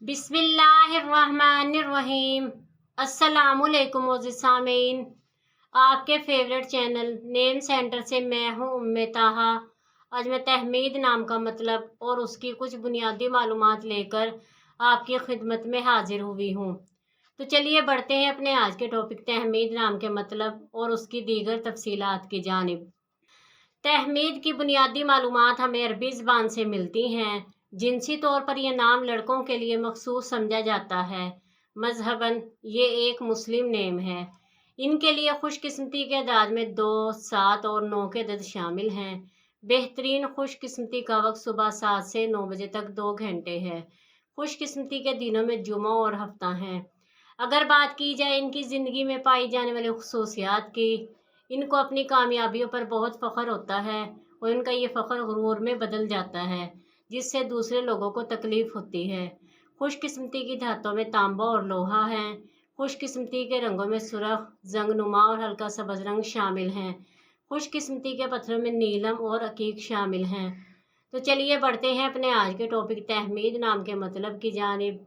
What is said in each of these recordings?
बिस्मिल्लाहिर्रहमानिर्रहीम। अस्सलामुअलैकुम सामीन, आपके फेवरेट चैनल नेम सेंटर से मैं हूँ उम्मे ताहा। आज मैं तहमीद नाम का मतलब और उसकी कुछ बुनियादी मालूमात लेकर आपकी खिदमत में हाजिर हुई हूँ। तो चलिए बढ़ते हैं अपने आज के टॉपिक तहमीद नाम के मतलब और उसकी दीगर तफसीलात की जानिब। तहमीद की बुनियादी मालूमात हमें अरबी ज़बान से मिलती हैं। जिनसी तौर पर यह नाम लड़कों के लिए मखसूस समझा जाता है। मजहबन ये एक मुस्लिम नेम है। इनके लिए खुशकिस्मती के अदाद में 2, 7 और 9 के अदद शामिल हैं। बेहतरीन खुशकिस्मती का वक्त सुबह 7 से 9 बजे तक 2 घंटे है। खुशकिस्मती के दिनों में जुमा और हफ्ता हैं। अगर बात की जाए इनकी ज़िंदगी में पाई जाने वाली खसूसियात की, इनको अपनी कामयाबियों पर बहुत फ़ख्र होता है और इनका ये फ़ख्र गुरूर में बदल जाता है, जिससे दूसरे लोगों को तकलीफ़ होती है। खुशकिस्मती की धातों में तांबा और लोहा है। खुशकिस्मती के रंगों में सुर्ख, जंगनुमा और हल्का सब्ज़ रंग शामिल हैं। खुशकिस्मती के पत्थरों में नीलम और अकीक शामिल हैं। तो चलिए बढ़ते हैं अपने आज के टॉपिक तहमीद नाम के मतलब की जानिब।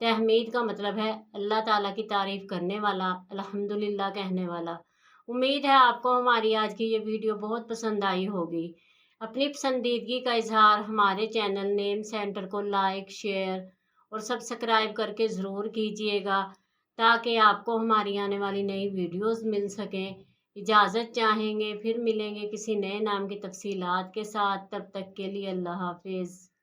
तहमीद का मतलब है अल्लाह ताला की तारीफ़ करने वाला, अल्हम्दुलिल्लाह कहने वाला। उम्मीद है आपको हमारी आज की ये वीडियो बहुत पसंद आई होगी। अपनी पसंदीदगी का इजहार हमारे चैनल नेम सेंटर को लाइक, शेयर और सब्सक्राइब करके ज़रूर कीजिएगा, ताकि आपको हमारी आने वाली नई वीडियोस मिल सकें। इजाज़त चाहेंगे, फिर मिलेंगे किसी नए नाम की तफसीलात के साथ। तब तक के लिए अल्लाह हाफिज़।